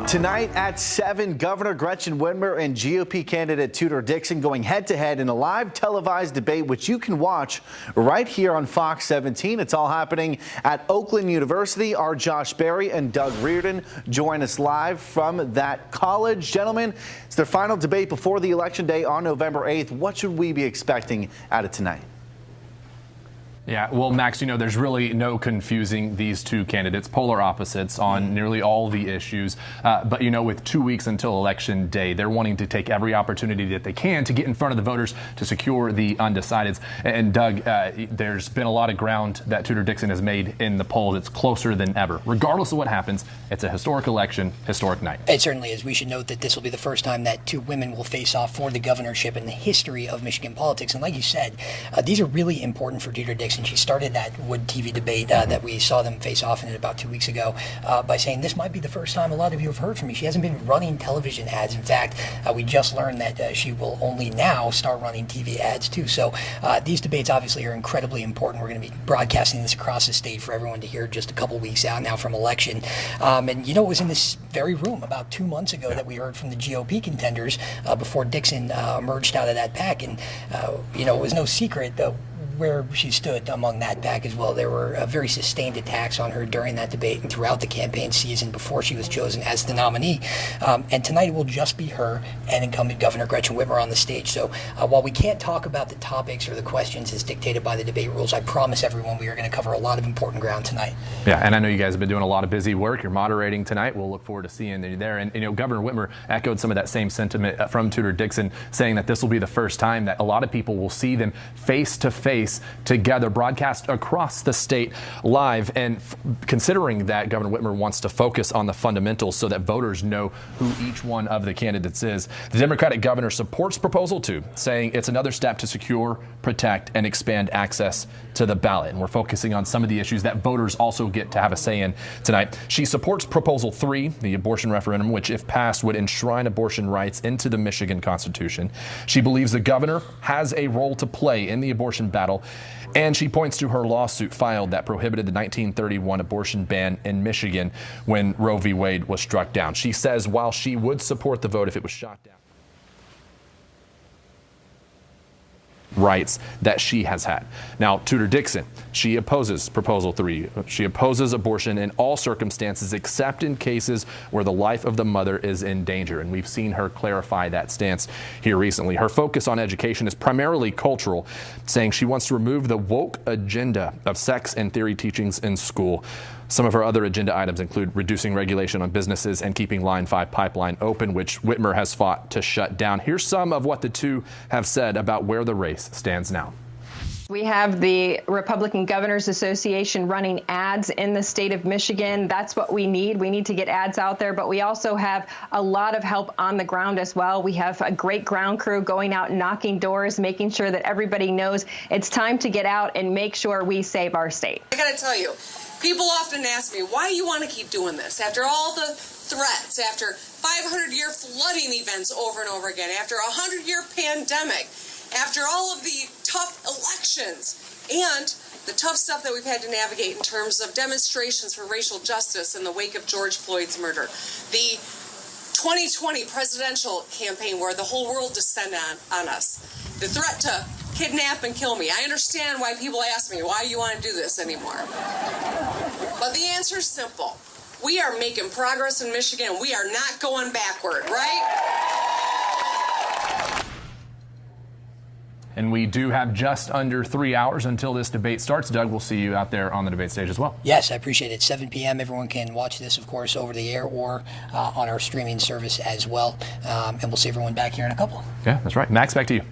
Tonight at 7, Governor Gretchen Whitmer and GOP candidate Tudor Dixon going head-to-head in a live televised debate, which you can watch right here on Fox 17. It's all happening at Oakland University. Our Josh Berry and Doug Reardon join us live from that college. Gentlemen, it's their final debate before the election day on November 8th. What should we be expecting out of tonight? Yeah, well, Max, you know, there's really no confusing these two candidates, polar opposites on nearly all the issues. But, you know, with 2 weeks until Election Day, they're wanting to take every opportunity that they can to get in front of the voters to secure the undecideds. And, Doug, there's been a lot of ground that Tudor Dixon has made in the polls. It's closer than ever. Regardless of what happens, it's a historic election, historic night. It certainly is. We should note that this will be the first time that two women will face off for the governorship in the history of Michigan politics. And like you said, these are really important for Tudor Dixon. She started that Wood TV debate that we saw them face off in about 2 weeks ago by saying this might be the first time a lot of you have heard from me. She hasn't been running television ads. In fact, we just learned that she will only now start running TV ads too. So these debates obviously are incredibly important. We're going to be broadcasting this across the state for everyone to hear just a couple weeks out now from election. And you know, it was in this very room about 2 months ago that we heard from the GOP contenders before Dixon emerged out of that pack. And you know, it was no secret where she stood among that pack as well. There were very sustained attacks on her during that debate and throughout the campaign season before she was chosen as the nominee. And tonight it will just be her and incumbent Governor Gretchen Whitmer on the stage. So while we can't talk about the topics or the questions as dictated by the debate rules, I promise everyone we are going to cover a lot of important ground tonight. Yeah, and I know you guys have been doing a lot of busy work. You're moderating tonight. We'll look forward to seeing you there. And, you know, Governor Whitmer echoed some of that same sentiment from Tudor Dixon, saying that this will be the first time that a lot of people will see them face to face together, broadcast across the state live. And considering that Governor Whitmer wants to focus on the fundamentals so that voters know who each one of the candidates is, the Democratic governor supports Proposal 2, saying it's another step to secure, protect, and expand access to the ballot. And we're focusing on some of the issues that voters also get to have a say in tonight. She supports Proposal 3, the abortion referendum, which, if passed, would enshrine abortion rights into the Michigan Constitution. She believes the governor has a role to play in the abortion battle, and she points to her lawsuit filed that prohibited the 1931 abortion ban in Michigan when Roe v. Wade was struck down. She says while she would support the vote if it was shot down, rights that she has had. Now, Tudor Dixon, she opposes Proposal 3. She opposes abortion in all circumstances except in cases where the life of the mother is in danger. And we've seen her clarify that stance here recently. Her focus on education is primarily cultural, saying she wants to remove the woke agenda of sex and theory teachings in school. Some of her other agenda items include reducing regulation on businesses and keeping Line 5 pipeline open, which Whitmer has fought to shut down. Here's some of what the two have said about where the race stands now. We have the Republican Governors Association running ads in the state of Michigan. That's what we need. We need to get ads out there, but we also have a lot of help on the ground as well. We have a great ground crew going out, knocking doors, making sure that everybody knows it's time to get out and make sure we save our state. I got to tell you, people often ask me, why do you want to keep doing this? After all the threats, after 500-year flooding events over and over again, after a 100-year pandemic, after all of the tough elections and the tough stuff that we've had to navigate in terms of demonstrations for racial justice in the wake of George Floyd's murder, the 2020 presidential campaign where the whole world descended on us, the threat to kidnap and kill me. I understand why people ask me, why do you want to do this anymore? But the answer is simple. We are making progress in Michigan. We are not going backward, right? And we do have just under 3 hours until this debate starts. Doug, we'll see you out there on the debate stage as well. Yes, I appreciate it. 7 p.m. Everyone can watch this, of course, over the air or on our streaming service as well. And we'll see everyone back here in a couple. Yeah, that's right. Max, back to you.